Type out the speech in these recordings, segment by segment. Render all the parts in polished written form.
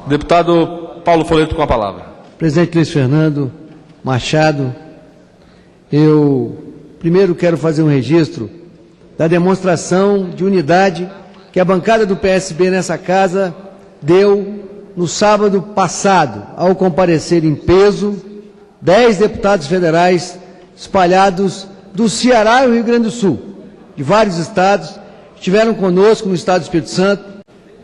Deputado Paulo Folleto com a palavra. Presidente Luiz Fernando Machado, eu primeiro quero fazer um registro da demonstração de unidade que a bancada do PSB nessa casa deu no sábado passado, ao comparecer em peso 10 deputados federais espalhados do Ceará e do Rio Grande do Sul, de vários estados, estiveram conosco no estado do Espírito Santo.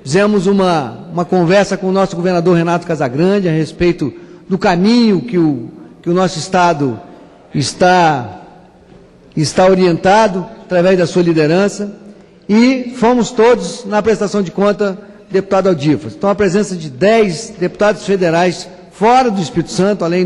Fizemos uma conversa com o nosso governador Renato Casagrande a respeito do caminho que o nosso estado está orientado através da sua liderança, e fomos todos na prestação de conta, deputado Aldifas. Então, a presença de 10 deputados federais fora do Espírito Santo, além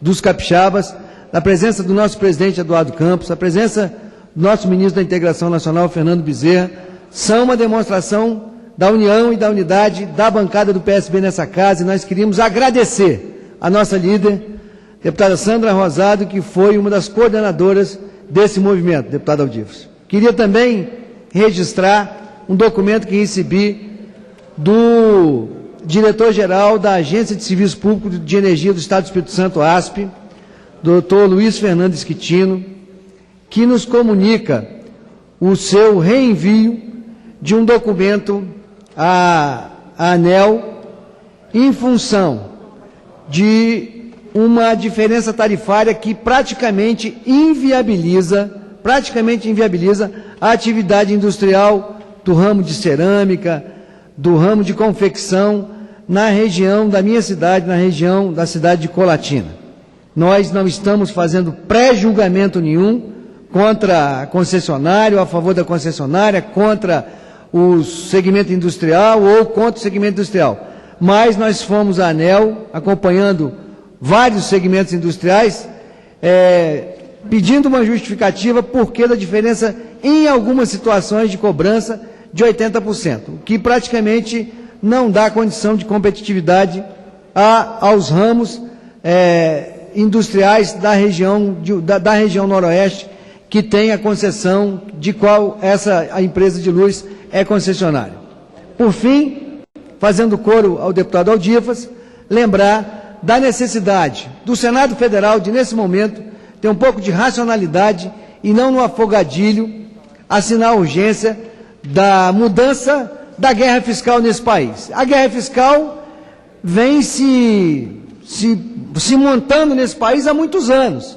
dos capixabas, a presença do nosso presidente Eduardo Campos, a presença do nosso ministro da Integração Nacional, Fernando Bezerra, são uma demonstração da união e da unidade da bancada do PSB nessa casa, e nós queríamos agradecer a nossa líder, deputada Sandra Rosado, que foi uma das coordenadoras desse movimento, deputado Aldifas. Queria também registrar um documento que recebi do diretor-geral da Agência de Serviço Público de Energia do Estado do Espírito Santo, ASP, doutor Luiz Fernando Esquitino, que nos comunica o seu reenvio de um documento à ANEEL em função de uma diferença tarifária que praticamente inviabiliza a atividade industrial do ramo de cerâmica, do ramo de confecção na região da minha cidade, na região da cidade de Colatina. Nós não estamos fazendo pré-julgamento nenhum contra a concessionária, ou a favor da concessionária, contra o segmento industrial ou contra o segmento industrial. Mas nós fomos à ANEEL, acompanhando vários segmentos industriais, pedindo uma justificativa porque da diferença em algumas situações de cobrança de 80%, o que praticamente não dá condição de competitividade aos ramos industriais da região noroeste, que tem a concessão de qual a empresa de luz é concessionária. Por fim, fazendo coro ao deputado Aldifas, lembrar da necessidade do Senado Federal de, nesse momento, ter um pouco de racionalidade e não no afogadilho, assinar a urgência da mudança da guerra fiscal nesse país. A guerra fiscal vem se montando nesse país há muitos anos,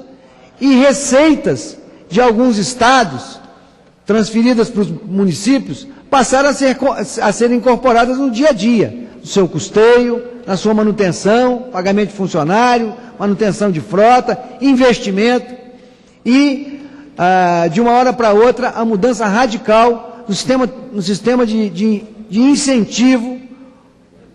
e receitas de alguns estados transferidas para os municípios passaram a ser incorporadas no dia a dia, no seu custeio, na sua manutenção, pagamento de funcionário, manutenção de frota, investimento, e de uma hora para outra a mudança radical no sistema de incentivo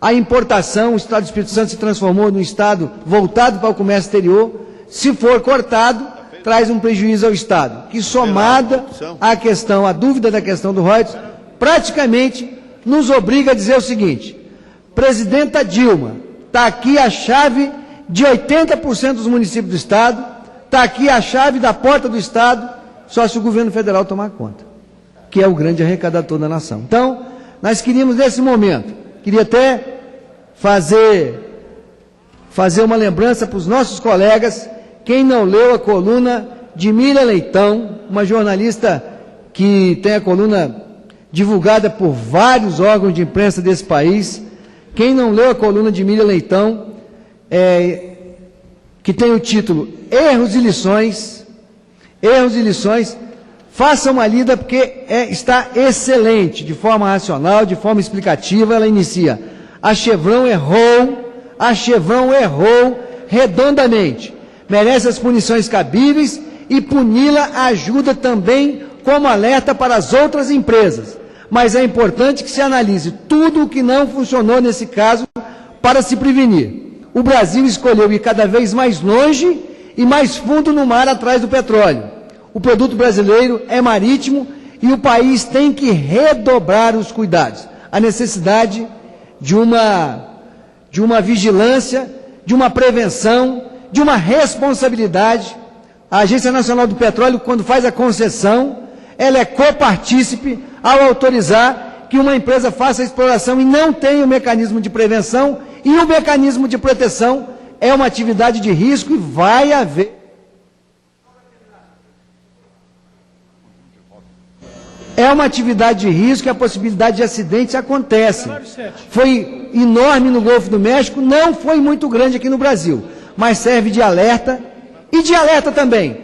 à importação. O Estado do Espírito Santo se transformou num Estado voltado para o comércio exterior. Se for cortado, traz um prejuízo ao Estado, que somada à dúvida da questão do royalties, praticamente nos obriga a dizer o seguinte: presidenta Dilma, está aqui a chave de 80% dos municípios do Estado, está aqui a chave da porta do Estado, só se o governo federal tomar conta, que é o grande arrecadador da nação. Então, nós queríamos, nesse momento, queria até fazer uma lembrança para os nossos colegas. Quem não leu a coluna de Miriam Leitão, uma jornalista que tem a coluna divulgada por vários órgãos de imprensa desse país, quem não leu a coluna de Miriam Leitão, que tem o título Erros e Lições, faça uma lida porque está excelente, de forma racional, de forma explicativa. Ela inicia: a Chevron errou redondamente, merece as punições cabíveis, e puni-la ajuda também como alerta para as outras empresas. Mas é importante que se analise tudo o que não funcionou nesse caso para se prevenir. O Brasil escolheu ir cada vez mais longe e mais fundo no mar atrás do petróleo. O produto brasileiro é marítimo e o país tem que redobrar os cuidados. A necessidade de uma vigilância, de uma prevenção, de uma responsabilidade. A Agência Nacional do Petróleo, quando faz a concessão, ela é copartícipe ao autorizar que uma empresa faça exploração e não tenha o mecanismo de prevenção, e o mecanismo de proteção é uma atividade de risco e vai haver. É uma atividade de risco e a possibilidade de acidentes acontece. Foi enorme no Golfo do México, não foi muito grande aqui no Brasil, mas serve de alerta e de alerta também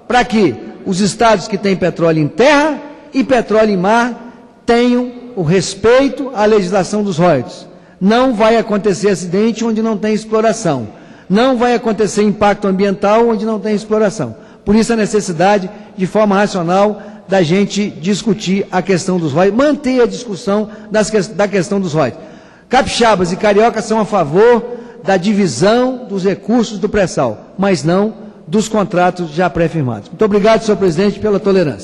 para que os estados que têm petróleo em terra e petróleo em mar tenham o respeito à legislação dos royalties. Não vai acontecer acidente onde não tem exploração. Não vai acontecer impacto ambiental onde não tem exploração. Por isso a necessidade, de forma racional, da gente discutir a questão dos royalties, manter a discussão da questão dos royalties. Capixabas e cariocas são a favor da divisão dos recursos do pré-sal, mas não dos contratos já pré-firmados. Muito obrigado, senhor presidente, pela tolerância.